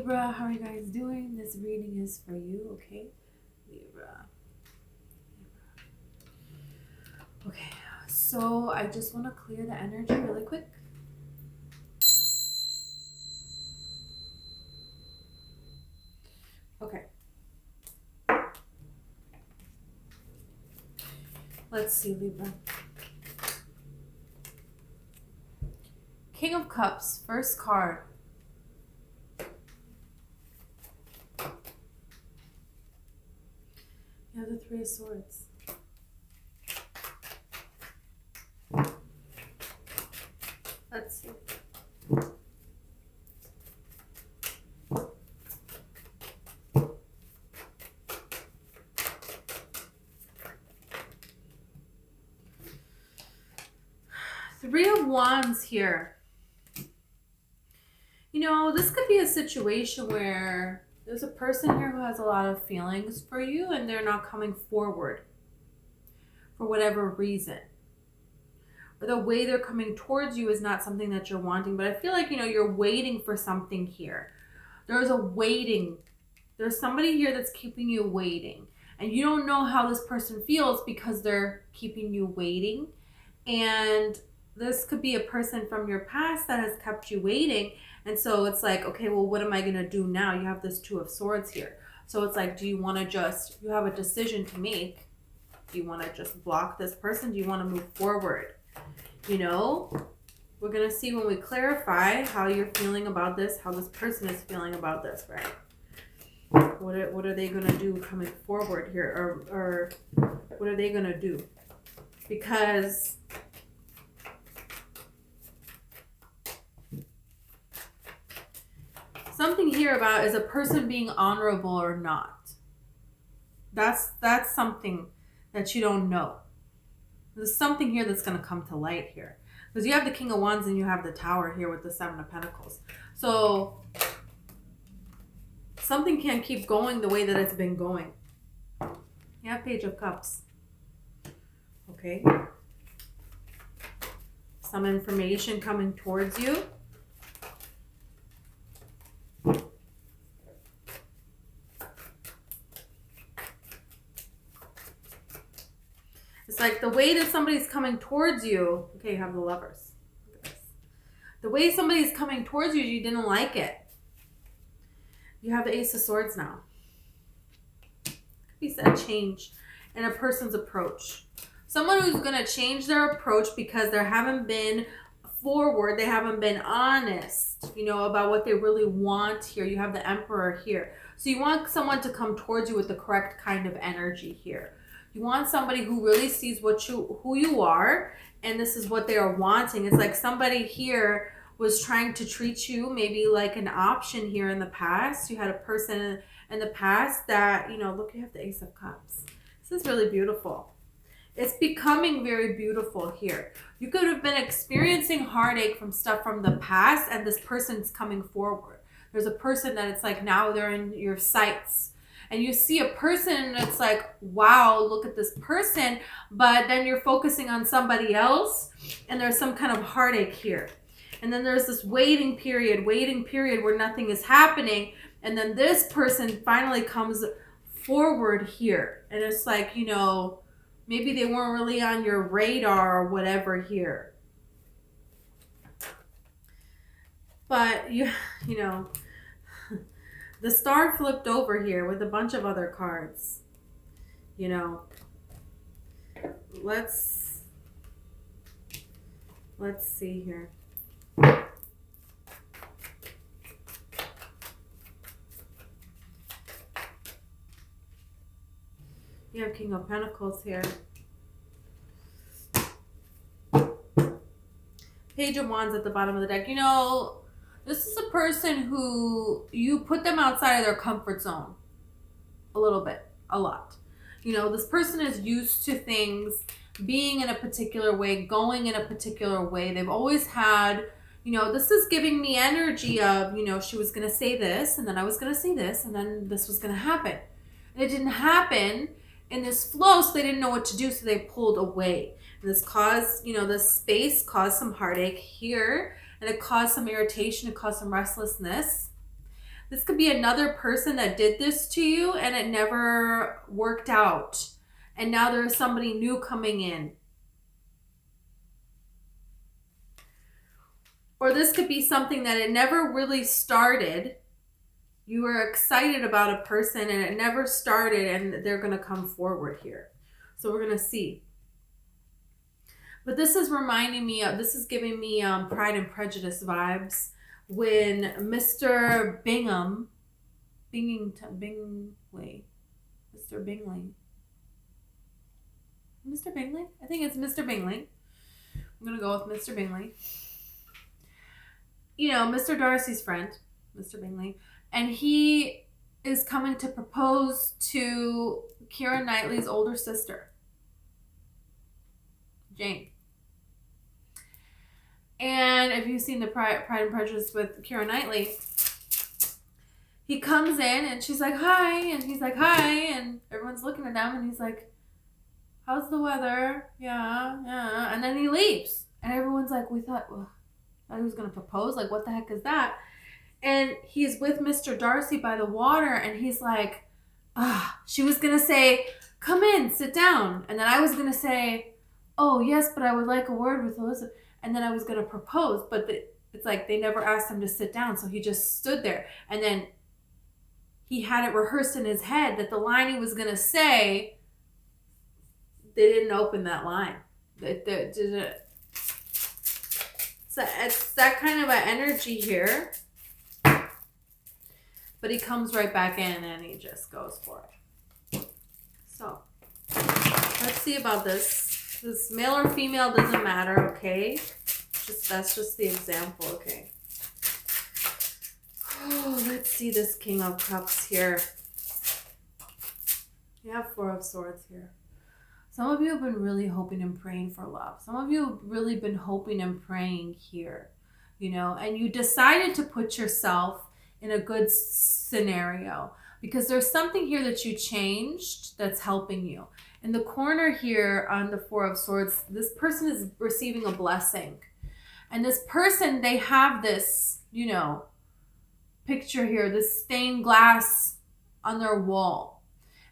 Libra, how are you guys doing? This reading is for you, okay? Libra. Okay, so I just want to clear the energy really quick. Okay. Let's see, Libra. King of Cups, first card. You have the Three of Swords. Let's see. Three of Wands here. You know, this could be a situation where there's a person here who has a lot of feelings for you and they're not coming forward for whatever reason. Or the way they're coming towards you is not something that you're wanting. But I feel like, you know, you're waiting for something here. There's a waiting. There's somebody here that's keeping you waiting. And you don't know how this person feels because they're keeping you waiting. And this could be a person from your past that has kept you waiting. And so it's like, okay, well, what am I going to do now? You have this Two of Swords here. So it's like, do you want to just, you have a decision to make. Do you want to just block this person? Do you want to move forward? You know, we're going to see when we clarify how you're feeling about this, how this person is feeling about this, right? What are they going to do coming forward here? Or what are they going to do? Because something here about is a person being honorable or not. That's something that you don't know. There's something here that's going to come to light here. Because you have the King of Wands and you have the Tower here with the Seven of Pentacles. So something can't keep going the way that it's been going. You have Page of Cups. Okay. Some information coming towards you. It's like the way that somebody's coming towards you. Okay, you have the Lovers. The way somebody's coming towards you, you didn't like it. You have the Ace of Swords now. Could be a change in a person's approach. Someone who's going to change their approach because they haven't been forward. They haven't been honest, you know, about what they really want here. You have the Emperor here. So you want someone to come towards you with the correct kind of energy here. You want somebody who really sees who you are, and this is what they are wanting. It's like somebody here was trying to treat you maybe like an option here in the past. You had a person in the past that, you know, look, you have the Ace of Cups. This is really beautiful. It's becoming very beautiful here. You could have been experiencing heartache from stuff from the past, and this person's coming forward. There's a person that it's like now they're in your sights. And you see a person and it's like, wow, look at this person. But then you're focusing on somebody else and there's some kind of heartache here. And then there's this waiting period where nothing is happening. And then this person finally comes forward here. And it's like, you know, maybe they weren't really on your radar or whatever here. But, you know, the Star flipped over here with a bunch of other cards. You know, let's see here. You have King of Pentacles here. Page of Wands at the bottom of the deck. You know, this is a person who you put them outside of their comfort zone a little bit, a lot. You know, this person is used to things being in a particular way, going in a particular way. They've always had, you know, this is giving me energy of, you know, she was going to say this and then I was going to say this and then this was going to happen. And it didn't happen in this flow, so they didn't know what to do, so they pulled away. And this caused, you know, this space caused some heartache here. And it caused some irritation, it caused some restlessness. This could be another person that did this to you and it never worked out. And now there's somebody new coming in. Or this could be something that it never really started. You were excited about a person and it never started, and they're going to come forward here. So we're going to see. But this is reminding me of, this is giving me Pride and Prejudice vibes when Mr. Bingley, I think it's Mr. Bingley. I'm going to go with Mr. Bingley. You know, Mr. Darcy's friend, Mr. Bingley. And he is coming to propose to Keira Knightley's older sister, Jane. And if you've seen the Pride and Prejudice with Keira Knightley, he comes in and she's like, hi. And he's like, hi. And everyone's looking at them and he's like, how's the weather? Yeah. And then he leaves. And everyone's like, we thought he was going to propose. Like, what the heck is that? And he's with Mr. Darcy by the water. And he's like, she was going to say, come in, sit down. And then I was going to say, oh, yes, but I would like a word with Elizabeth. And then I was going to propose. But it's like they never asked him to sit down. So he just stood there. And then he had it rehearsed in his head that the line he was going to say, they didn't open that line. So it's that kind of an energy here. But he comes right back in and he just goes for it. So let's see about this. This male or female doesn't matter, okay? That's just the example, okay? Oh, let's see this King of Cups here. You have Four of Swords here. Some of you have been really hoping and praying for love. Some of you have really been hoping and praying here, you know, and you decided to put yourself in a good scenario because there's something here that you changed that's helping you. In the corner here on the Four of Swords, this person is receiving a blessing. And this person, they have this, you know, picture here, this stained glass on their wall.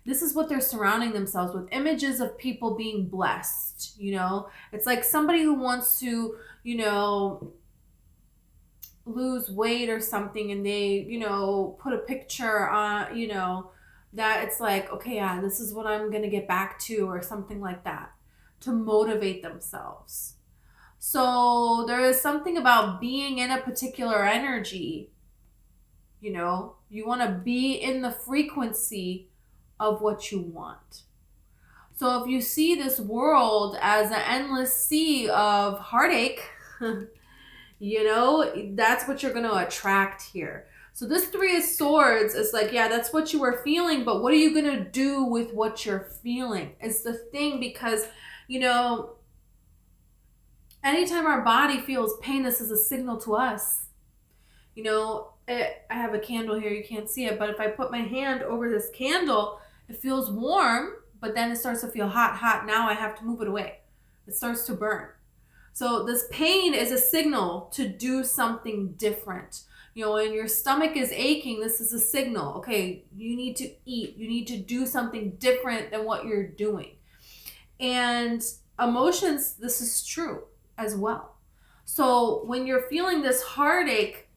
This is what they're surrounding themselves with, images of people being blessed, you know. It's like somebody who wants to, you know, lose weight or something and they, you know, put a picture on, you know, that it's like, okay, yeah, this is what I'm going to get back to or something like that to motivate themselves. So there is something about being in a particular energy, you know, you want to be in the frequency of what you want. So if you see this world as an endless sea of heartache, you know, that's what you're going to attract here. So this Three of Swords is like, yeah, that's what you were feeling, but what are you going to do with what you're feeling? It's the thing because, you know, anytime our body feels pain, this is a signal to us. You know, I have a candle here, you can't see it, but if I put my hand over this candle, it feels warm, but then it starts to feel hot. Now I have to move it away. It starts to burn. So this pain is a signal to do something different. You know, when your stomach is aching, this is a signal. Okay, you need to eat. You need to do something different than what you're doing. And emotions, this is true as well. So when you're feeling this heartache,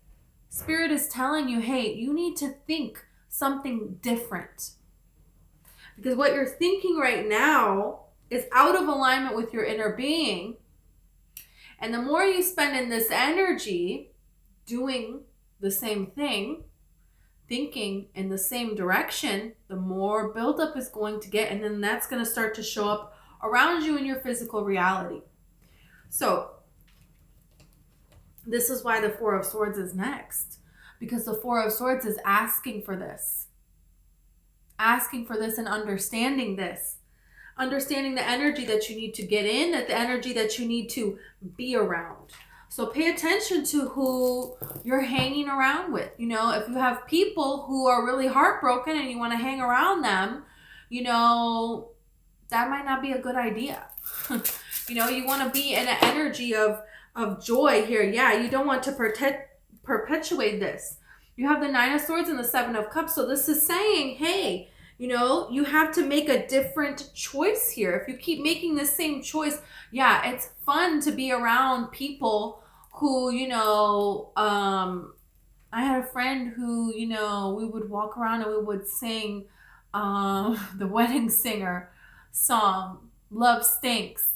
Spirit is telling you, hey, you need to think something different. Because what you're thinking right now is out of alignment with your inner being. And the more you spend in this energy doing the same thing, thinking in the same direction, the more buildup is going to get. And then that's going to start to show up around you in your physical reality. So this is why the Four of Swords is next. Because the Four of Swords is asking for this. Asking for this and understanding this. Understanding the energy that you need to get in, that the energy that you need to be around. So pay attention to who you're hanging around with. You know, if you have people who are really heartbroken and you want to hang around them, you know, that might not be a good idea. You know, you want to be in an energy of joy here. Yeah, you don't want to perpetuate this. You have the Nine of Swords and the Seven of Cups. So this is saying, hey, you know, you have to make a different choice here. If you keep making the same choice, yeah, it's fun to be around people who, you know, I had a friend who, you know, we would walk around and we would sing the Wedding Singer song, Love Stinks.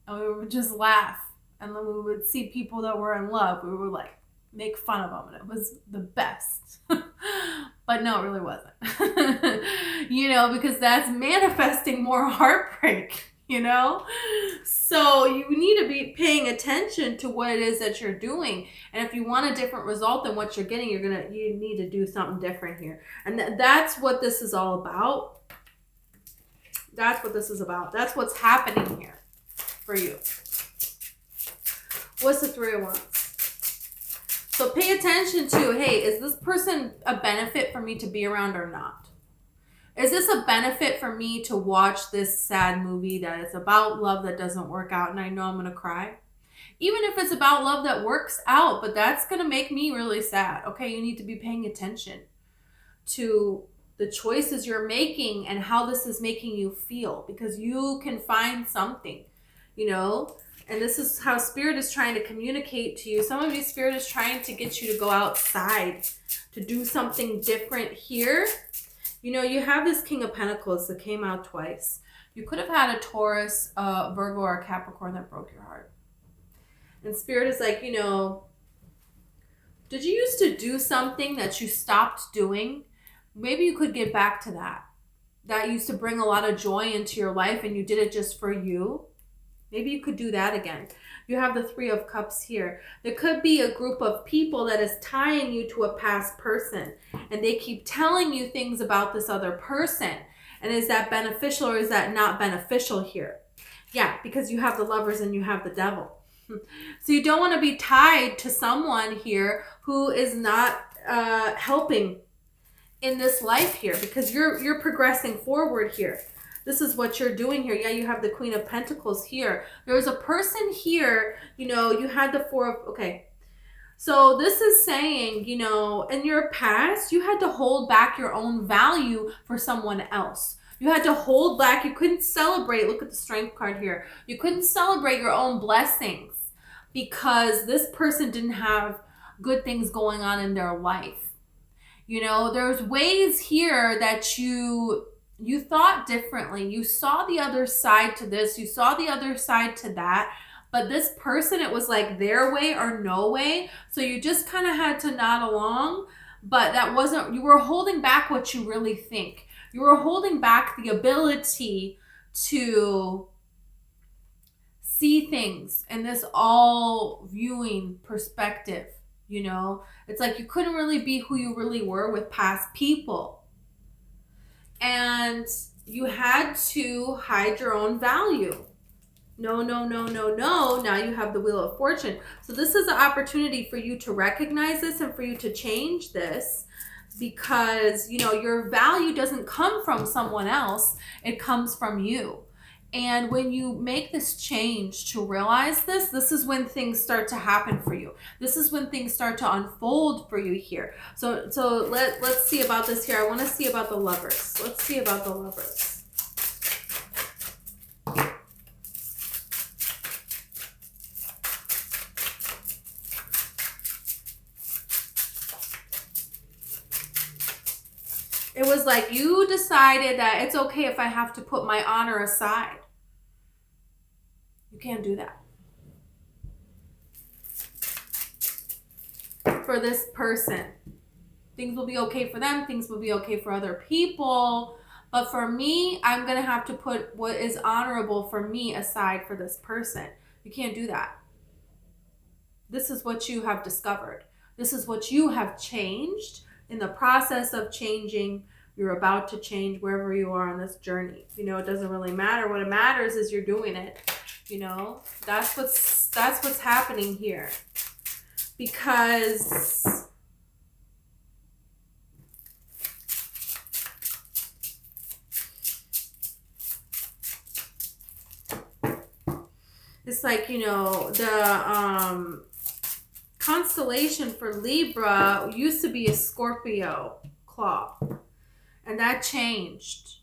And we would just laugh. And then we would see people that were in love. We would like make fun of them. And it was the best. But no, it really wasn't. You know, because that's manifesting more heartbreak, you know? So you need to be paying attention to what it is that you're doing. And if you want a different result than what you're getting, you need to do something different here. And that's what this is all about. That's what this is about. That's what's happening here for you. What's the Three of Wands? So pay attention to, hey, is this person a benefit for me to be around or not? Is this a benefit for me to watch this sad movie that is about love that doesn't work out and I know I'm going to cry? Even if it's about love that works out, but that's going to make me really sad. Okay, you need to be paying attention to the choices you're making and how this is making you feel, because you can find something, you know? And this is how Spirit is trying to communicate to you. Some of you, Spirit is trying to get you to go outside, to do something different here. You know, you have this King of Pentacles that came out twice. You could have had a Taurus, Virgo, or a Capricorn that broke your heart. And Spirit is like, you know, did you used to do something that you stopped doing? Maybe you could get back to that. That used to bring a lot of joy into your life and you did it just for you. Maybe you could do that again. You have the Three of Cups here. There could be a group of people that is tying you to a past person. And they keep telling you things about this other person. And is that beneficial or is that not beneficial here? Yeah, because you have the Lovers and you have the Devil. So you don't want to be tied to someone here who is not helping in this life here. Because you're progressing forward here. This is what you're doing here. Yeah, you have the Queen of Pentacles here. There's a person here, you know, you had the Four of, okay. So this is saying, you know, in your past, you had to hold back your own value for someone else. You had to hold back. You couldn't celebrate. Look at the Strength card here. You couldn't celebrate your own blessings because this person didn't have good things going on in their life. You know, there's ways here that you thought differently. You saw the other side to this. You saw the other side to that. But this person, it was like their way or no way. So you just kind of had to nod along. But that wasn't, you were holding back what you really think. You were holding back the ability to see things in this all viewing perspective. You know, it's like you couldn't really be who you really were with past people. And you had to hide your own value. No, no, no, no, no. Now you have the Wheel of Fortune. So this is an opportunity for you to recognize this and for you to change this because, you know, your value doesn't come from someone else. It comes from you. And when you make this change to realize this, this is when things start to happen for you. This is when things start to unfold for you here. So let's see about this here. I want to see about the Lovers. Let's see about the Lovers. It was like you decided that it's okay if I have to put my honor aside. You can't do that. For this person. Things will be okay for them. Things will be okay for other people. But for me, I'm going to have to put what is honorable for me aside for this person. You can't do that. This is what you have discovered. This is what you have changed. In the process of changing, you're about to change wherever you are on this journey. You know, it doesn't really matter. What it matters is you're doing it. You know, that's what's happening here. Because it's like, you know, the constellation for Libra used to be a Scorpio claw. And that changed.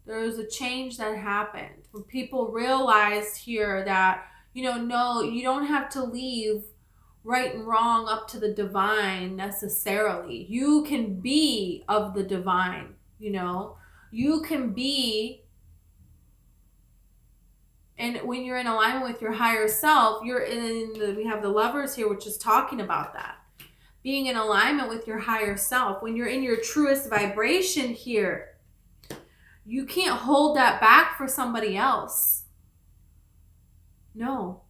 There was a change that happened when people realized here that, no, you don't have to leave right and wrong up to the divine necessarily. You can be of the divine, you can be. And when you're in alignment with your higher self, we have the Lovers here, which is talking about that. Being in alignment with your higher self. When you're in your truest vibration here, you can't hold that back for somebody else. No,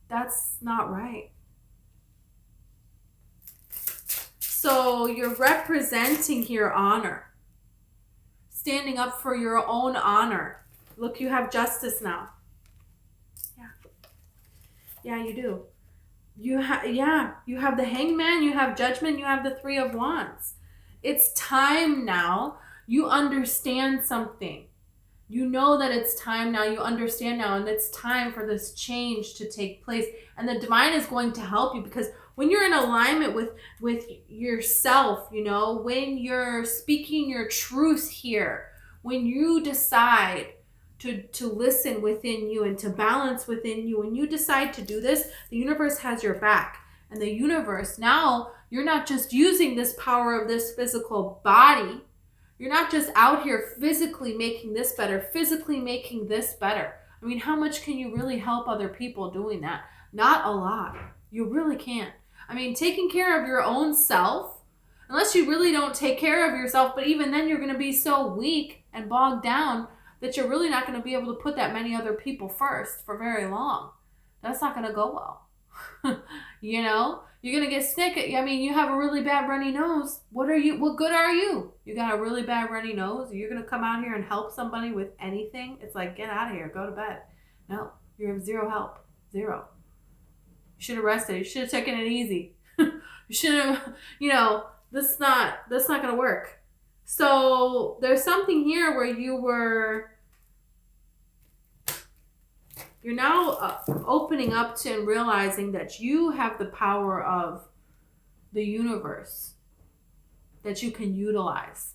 that's not right. So you're representing here honor. Standing up for your own honor. Look, you have Justice now. Yeah, you do. You have the Hangman, you have Judgment, you have the Three of Wands. It's time now. You understand something. You know that it's time now. You understand now, and it's time for this change to take place. And the divine is going to help you, because when you're in alignment with yourself, when you're speaking your truth here, when you decide to listen within you and to balance within you, when you decide to do this, the universe has your back. And the universe, now you're not just using this power of this physical body. You're not just out here physically making this better, physically making this better. I mean, how much can you really help other people doing that? Not a lot. You really can't. I mean, taking care of your own self, unless you really don't take care of yourself, but even then you're going to be so weak and bogged down that you're really not going to be able to put that many other people first for very long. That's not going to go well. You're going to get sick. I mean, you have a really bad runny nose. What good are you? You got a really bad runny nose. You're going to come out here and help somebody with anything? It's like, get out of here. Go to bed. No, you have zero help. Zero. You should have rested. You should have taken it easy. You should have, that's not going to work. So there's something here where you're now opening up to and realizing that you have the power of the universe that you can utilize.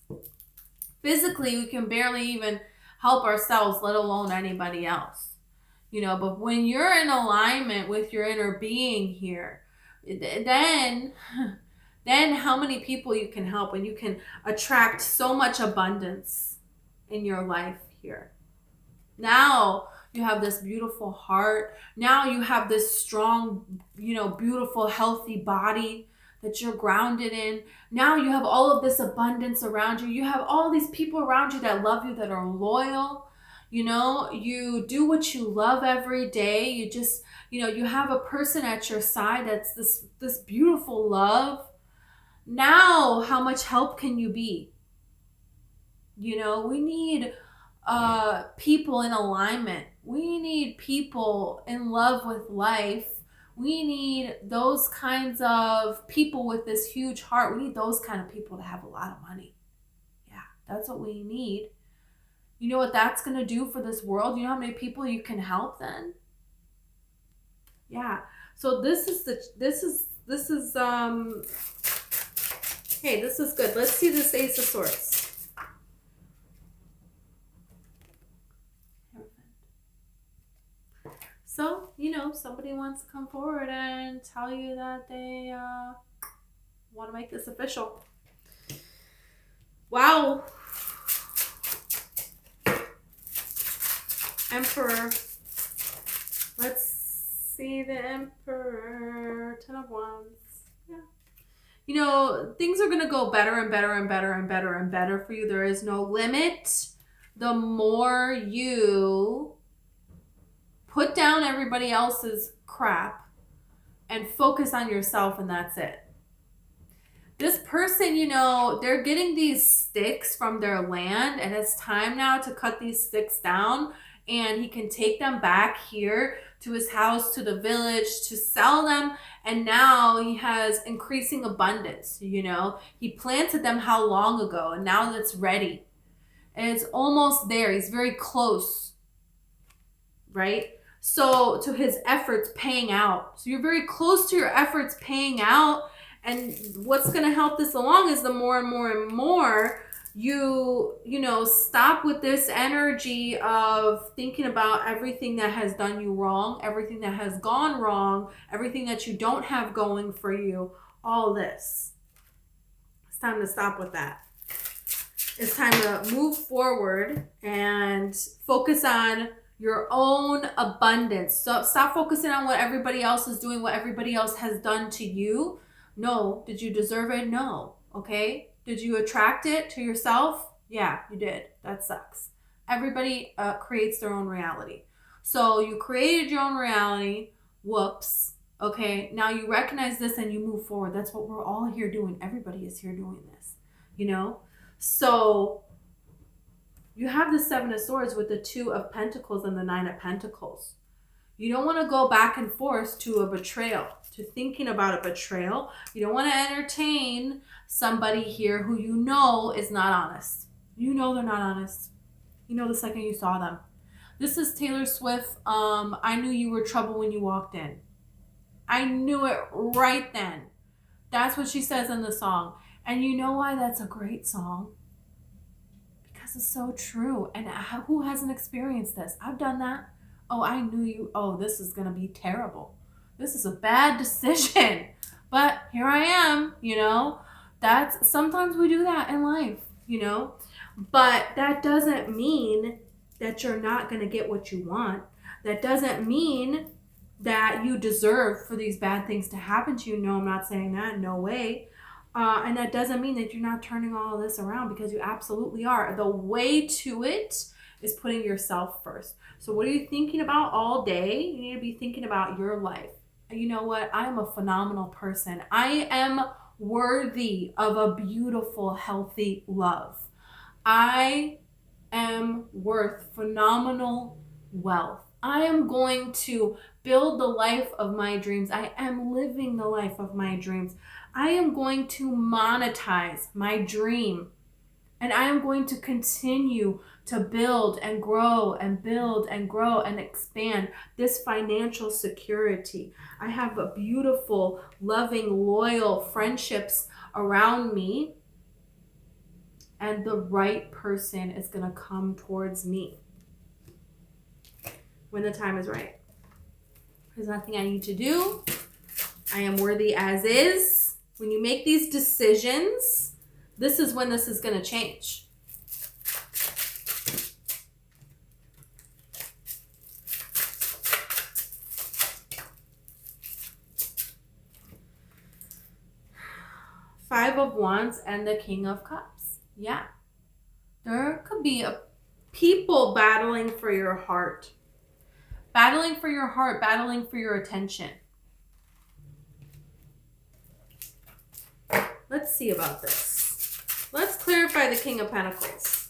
Physically, we can barely even help ourselves, let alone anybody else. But when you're in alignment with your inner being here, then how many people you can help, and you can attract so much abundance in your life here. Now you have this beautiful heart. Now you have this strong, beautiful, healthy body that you're grounded in. Now you have all of this abundance around you. You have all these people around you that love you, that are loyal. You do what you love every day. You just, you have a person at your side that's this beautiful love. Now, how much help can you be? We need people in alignment. We need people in love with life. We need those kinds of people with this huge heart. We need those kind of people to have a lot of money. Yeah, that's what we need. You know what that's going to do for this world? You know how many people you can help then? Yeah. So this is hey, this is good. Let's see this Ace of Swords. So, somebody wants to come forward and tell you that they want to make this official. Wow. Emperor. Let's see the Emperor. 10 of Wands. Yeah. Things are going to go better and better and better and better and better for you. There is no limit. The more you put down everybody else's crap and focus on yourself, and that's it. This person, they're getting these sticks from their land, and it's time now to cut these sticks down, and he can take them back here to his house, to the village, to sell them. And now he has increasing abundance. He planted them how long ago, and now it's ready. And it's almost there. He's very close, right? So to his efforts paying out. So you're very close to your efforts paying out. And what's going to help this along is the more and more and more you know, stop with this energy of thinking about everything that has done you wrong, everything that has gone wrong, everything that you don't have going for you, all this. It's time to stop with that. It's time to move forward and focus on your own abundance. So stop focusing on what everybody else is doing, what everybody else has done to you. No. Did you deserve it? No. Okay. Did you attract it to yourself? Yeah, you did. That sucks. Everybody creates their own reality. So you created your own reality. Whoops. Okay. Now you recognize this and you move forward. That's what we're all here doing. Everybody is here doing this, you know? So you have the Seven of Swords with the Two of Pentacles and the Nine of Pentacles. You don't want to go back and forth to a betrayal, to thinking about a betrayal. You don't want to entertain somebody here who you know is not honest. You know they're not honest. You know the second you saw them. This is Taylor Swift. I knew you were trouble when you walked in. I knew it right then. That's what she says in the song. And you know why that's a great song? Because it's so true. And who hasn't experienced this? I've done that. Oh, I knew you. Oh, this is going to be terrible. This is a bad decision. But here I am, you know. That's sometimes we do that in life, you know. But that doesn't mean that you're not going to get what you want. That doesn't mean that you deserve for these bad things to happen to you. No, I'm not saying that. No way. And that doesn't mean that you're not turning all of this around, because you absolutely are. The way to it is putting yourself first. So what are you thinking about all day? You need to be thinking about your life. You know what? I am a phenomenal person. I am worthy of a beautiful, healthy love. I am worth phenomenal wealth. I am going to build the life of my dreams. I am living the life of my dreams. I am going to monetize my dream. And I am going to continue to build and grow and build and grow and expand this financial security. I have a beautiful, loving, loyal friendships around me. And the right person is going to come towards me when the time is right. There's nothing I need to do. I am worthy as is. When you make these decisions, this is when this is going to change. Five of Wands and the King of Cups. Yeah. There could be people battling for your heart. Battling for your heart, battling for your attention. Let's see about this. Let's clarify the King of Pentacles.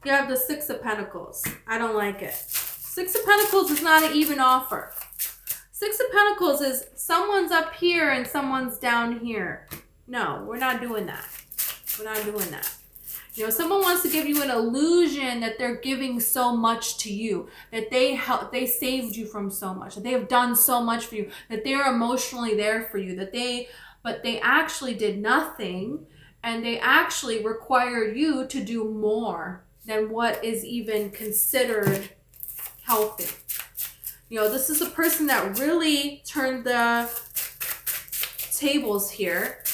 You have the Six of Pentacles. I don't like it. Six of Pentacles is not an even offer. Six of Pentacles is someone's up here and someone's down here. No, we're not doing that. We're not doing that. You know, someone wants to give you an illusion that they're giving so much to you, that they saved you from so much, that they have done so much for you, that they're emotionally there for you, but they actually did nothing, and they actually require you to do more than what is even considered healthy. You know, this is a person that really turned the tables here.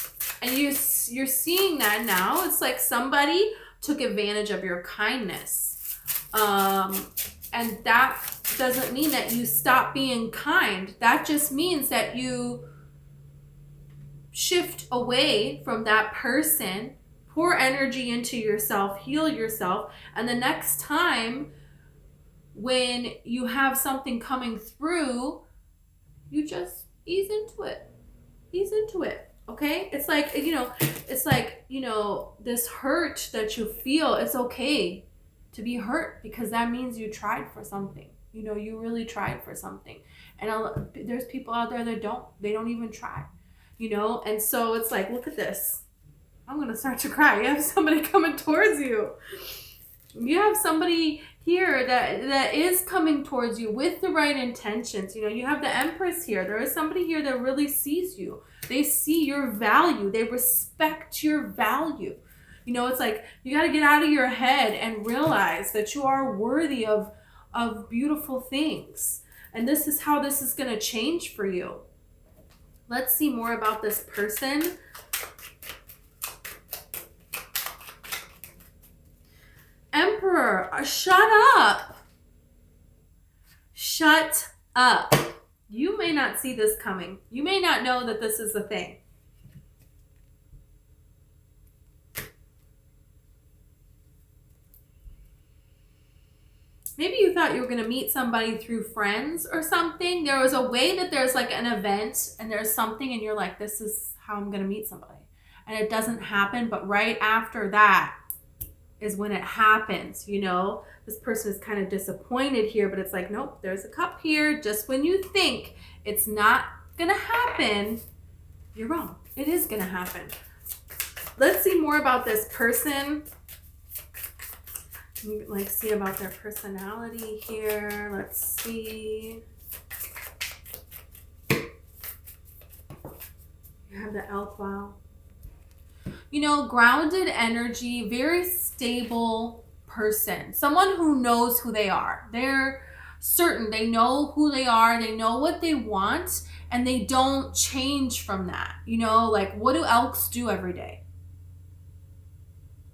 And you're seeing that now. It's like somebody took advantage of your kindness. And that doesn't mean that you stop being kind. That just means that you shift away from that person, pour energy into yourself, heal yourself, and the next time when you have something coming through, you just ease into it. Ease into it. Okay? It's like, this hurt that you feel, it's okay to be hurt, because that means you tried for something. You know, you really tried for something. And there's people out there that they don't even try, you know? And so it's like, look at this. I'm going to start to cry. You have somebody coming towards you. You have somebody here that is coming towards you with the right intentions. You know, you have the Empress here. There is somebody here that really sees you. They see your value. They respect your value. You know, it's like you got to get out of your head and realize that you are worthy of beautiful things. And this is how this is going to change for you. Let's see more about this person. Emperor, shut up. Shut up. You may not see this coming. You may not know that this is a thing. Maybe you thought you were going to meet somebody through friends or something. There was a way that there's like an event and there's something and you're like, this is how I'm going to meet somebody. And it doesn't happen, but right after that is when it happens, you know. This person is kind of disappointed here, but it's like, nope, there's a cup here. Just when you think it's not going to happen, you're wrong. It is going to happen. Let's see more about this person. Like, see about their personality here. Let's see. You have the elk. Wow. You know, grounded energy, very stable person. Someone who knows who they are. They're certain. They know who they are. They know what they want. And they don't change from that. You know, like, what do elks do every day?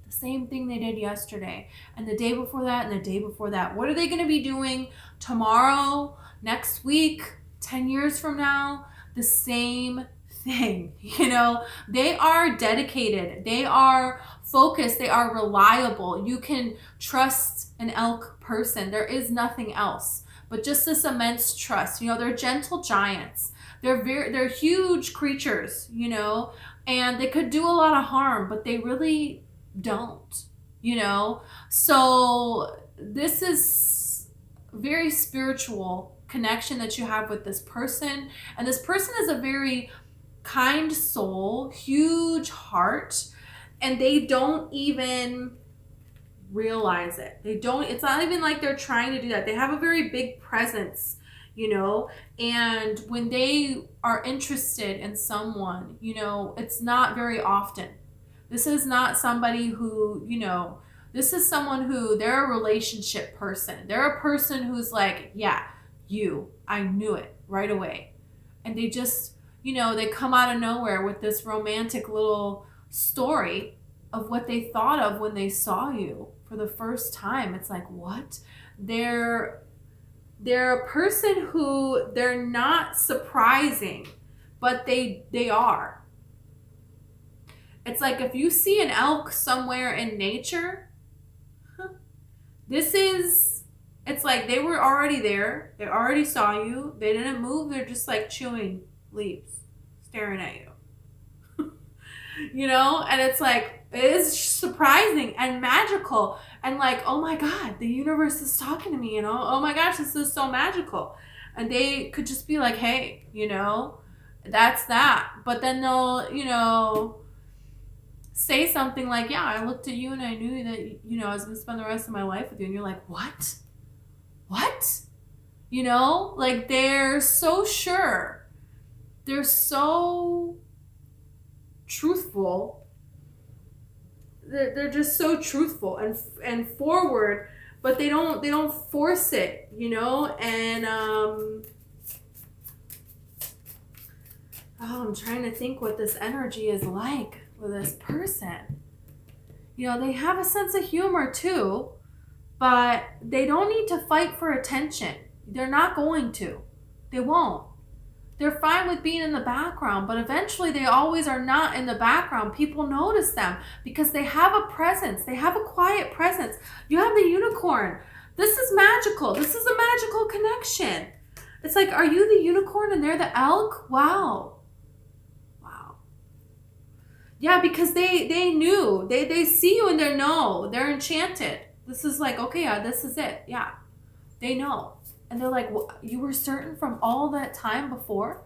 Same thing they did yesterday and the day before that and the day before that. What are they going to be doing tomorrow, next week, 10 years from now? The same thing. You know, they are dedicated. They are focused. They are reliable. You can trust an elk person. There is nothing else but just this immense trust. You know, they're gentle giants. They're huge creatures, you know, and they could do a lot of harm, but they really don't, you know. So this is very spiritual connection that you have with this person, and this person is a very kind soul, huge heart, and they don't even realize it. It's not even like they're trying to do that. They have a very big presence, you know, and when they are interested in someone, you know, it's not very often. This is not somebody who, you know, this is someone who, they're a relationship person. They're a person who's like, yeah, I knew it right away. And they just, you know, they come out of nowhere with this romantic little story of what they thought of when they saw you for the first time. It's like, what? They're a person who, they're not surprising, but they are. It's like if you see an elk somewhere in nature, it's like they were already there. They already saw you. They didn't move. They're just like chewing leaves, staring at you. You know? And it's like, it is surprising and magical. And like, oh my God, the universe is talking to me, you know? Oh my gosh, this is so magical. And they could just be like, hey, you know, that's that. But then they'll, you know, say something like, yeah, I looked at you and I knew that, you know, I was going to spend the rest of my life with you. And you're like, what? What? You know, like they're so sure. They're so truthful. They're just so truthful and forward, but they don't force it, you know? And, I'm trying to think what this energy is like with this person. You know, they have a sense of humor too, but they don't need to fight for attention. They're not going to. They won't. They're fine with being in the background, but eventually they always are not in the background. People notice them because they have a presence. They have a quiet presence. You have the unicorn. This is magical. This is a magical connection. It's like, are you the unicorn and they're the elk? Wow. Yeah, because they knew. They see you and they're enchanted. This is like, okay, yeah, this is it. Yeah, they know. And they're like, well, you were certain from all that time before?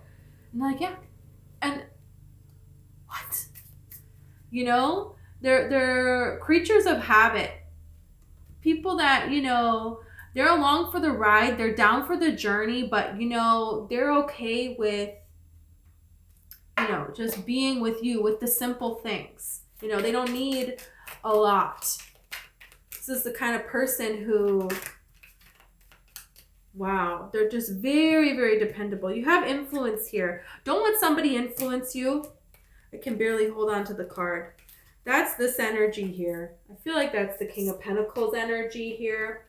And they're like, yeah. And what? You know, they're creatures of habit. people that, you know, they're along for the ride, they're down for the journey, but, you know, they're okay with, you know, just being with you with the simple things. You know, they don't need a lot. This is the kind of person who, wow, they're just very, very dependable. You have influence here. Don't let somebody influence you. I can barely hold on to the card. That's this energy here. I feel like that's the King of Pentacles energy here.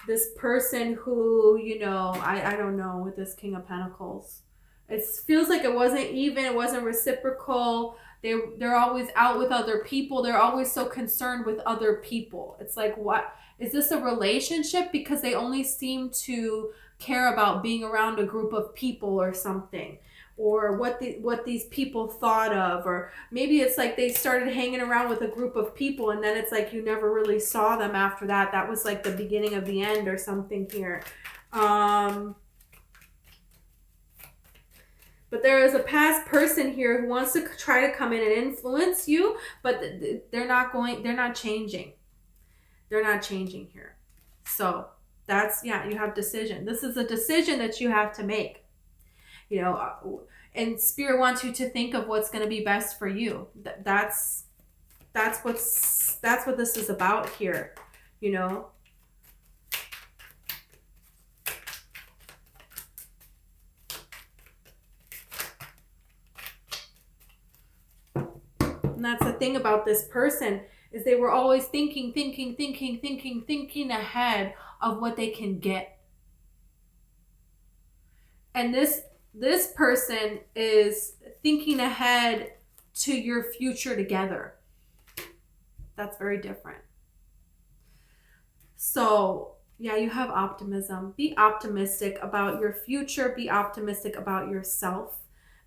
This person who, you know, I don't know with this King of Pentacles. It feels like it wasn't even, it wasn't reciprocal. They're always out with other people. They're always so concerned with other people. It's like, what? Is this a relationship? Because they only seem to care about being around a group of people or something. Or what these people thought of. Or maybe it's like they started hanging around with a group of people and then it's like you never really saw them after that. That was like the beginning of the end or something here. But there is a past person here who wants to try to come in and influence you, but they're not changing. They're not changing here. So that's, yeah, you have decision. This is a decision that you have to make. You know, and Spirit wants you to think of what's going to be best for you. That's what this is about here, you know. And that's the thing about this person, is they were always thinking ahead of what they can get. And this person is thinking ahead to your future together. That's very different. So, yeah, you have optimism. Be optimistic about your future. Be optimistic about yourself,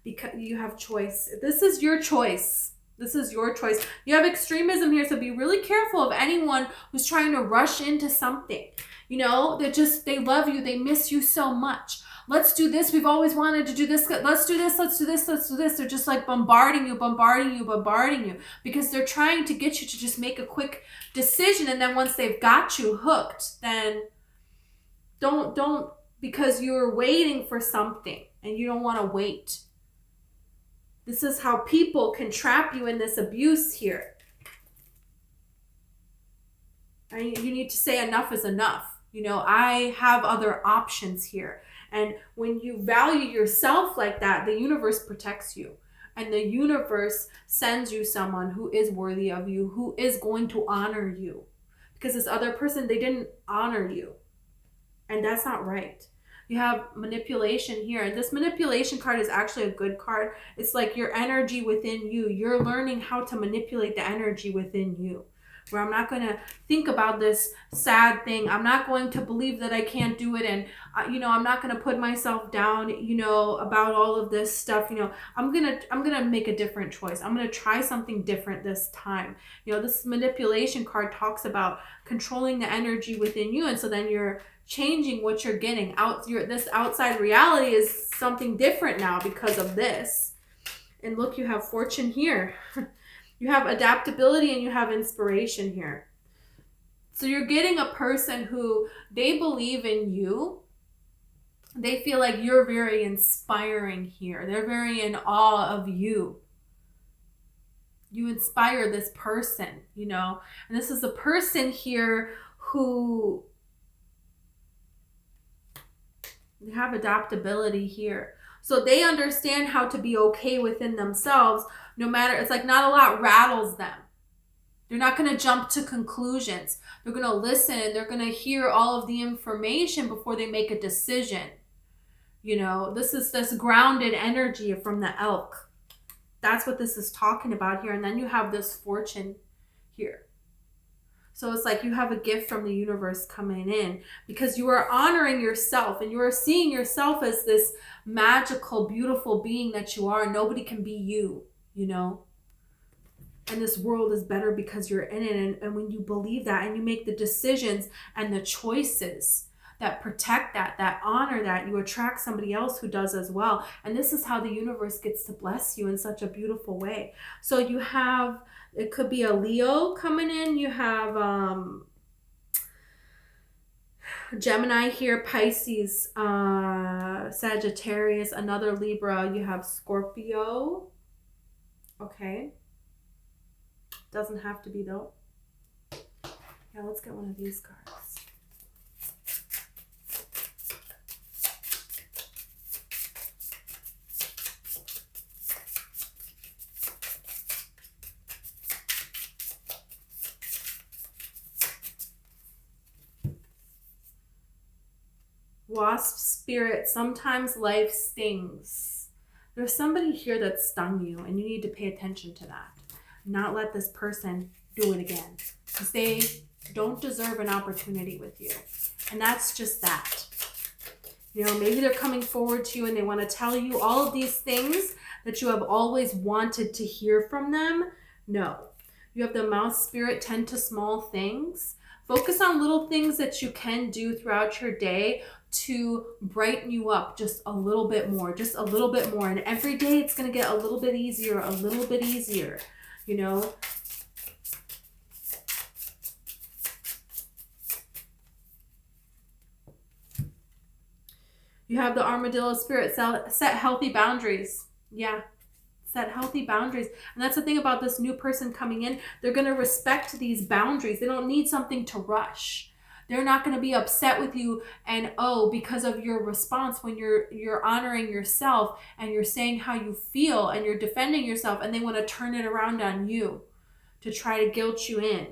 because you have choice. This is your choice. This is your choice. You have extremism here, so be really careful of anyone who's trying to rush into something. You know, they love you. They miss you so much. Let's do this. We've always wanted to do this. Let's do this. Let's do this. Let's do this. They're just like bombarding you, because they're trying to get you to just make a quick decision. And then once they've got you hooked, then don't, because you're waiting for something and you don't want to wait. This is how people can trap you in this abuse here. You need to say enough is enough. You know, I have other options here. And when you value yourself like that, the universe protects you. And the universe sends you someone who is worthy of you, who is going to honor you. Because this other person, they didn't honor you. And that's not right. You have manipulation here. And this manipulation card is actually a good card. It's like your energy within you. You're learning how to manipulate the energy within you. Where I'm not going to think about this sad thing. I'm not going to believe that I can't do it. And, you know, I'm not going to put myself down, you know, about all of this stuff. You know, I'm going to make a different choice. I'm going to try something different this time. You know, this manipulation card talks about controlling the energy within you. And so then you're changing what you're getting out. This outside reality is something different now because of this. And look, you have fortune here. You have adaptability and you have inspiration here. So you're getting a person who, they believe in you. They feel like you're very inspiring here. They're very in awe of you. You inspire this person, you know. And this is a person here who, they have adaptability here. So they understand how to be okay within themselves. No matter, it's like not a lot rattles them. They're not going to jump to conclusions. They're going to listen and they're going to hear all of the information before they make a decision. You know, this is this grounded energy from the elk. That's what this is talking about here. And then you have this fortune here. So it's like you have a gift from the universe coming in, because you are honoring yourself and you are seeing yourself as this magical, beautiful being that you are. Nobody can be you. You know, and this world is better because you're in it. And when you believe that and you make the decisions and the choices that protect that honor that, you attract somebody else who does as well. And this is how the universe gets to bless you in such a beautiful way. So you have, it could be a Leo coming in. You have Gemini here, Pisces, Sagittarius, another Libra. You have Scorpio. Okay. Doesn't have to be though. Yeah, let's get one of these cards. Wasp spirit, sometimes life stings. There's somebody here that stung you and you need to pay attention to that. Not let this person do it again. Because they don't deserve an opportunity with you. And that's just that. You know, maybe they're coming forward to you and they want to tell you all of these things that you have always wanted to hear from them. No. You have the mouse spirit, tend to small things. Focus on little things that you can do throughout your day to brighten you up just a little bit more, just a little bit more. And every day it's going to get a little bit easier, you know. You have the armadillo spirit, set healthy boundaries. Yeah. Set healthy boundaries. And that's the thing about this new person coming in. They're going to respect these boundaries. They don't need something to rush. They're not going to be upset with you and, oh, because of your response when you're honoring yourself and you're saying how you feel and you're defending yourself, and they want to turn it around on you to try to guilt you in.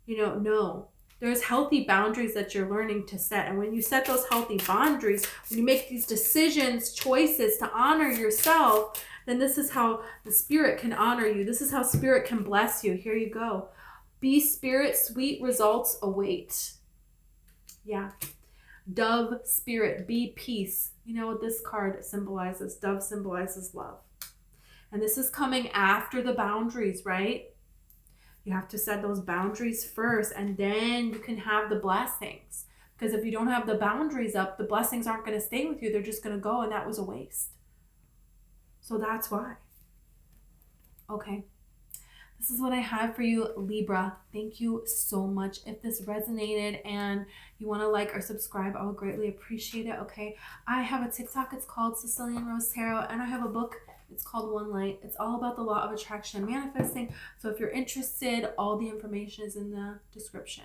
You know, no. There's healthy boundaries that you're learning to set. And when you set those healthy boundaries, when you make these decisions, choices to honor yourself, then this is how the spirit can honor you. This is how spirit can bless you. Here you go. Be spirit, sweet results await. Yeah. Dove spirit, be peace. You know what this card symbolizes? Dove symbolizes love. And this is coming after the boundaries, right? You have to set those boundaries first, and then you can have the blessings. Because if you don't have the boundaries up, the blessings aren't going to stay with you. They're just going to go, and that was a waste. So that's why. Okay. This is what I have for you, Libra. Thank you so much. If this resonated and you want to like or subscribe, I would greatly appreciate it, okay? I have a TikTok. It's called Sicilian Rose Tarot, and I have a book. It's called One Light. It's all about the law of attraction and manifesting. So if you're interested, all the information is in the description.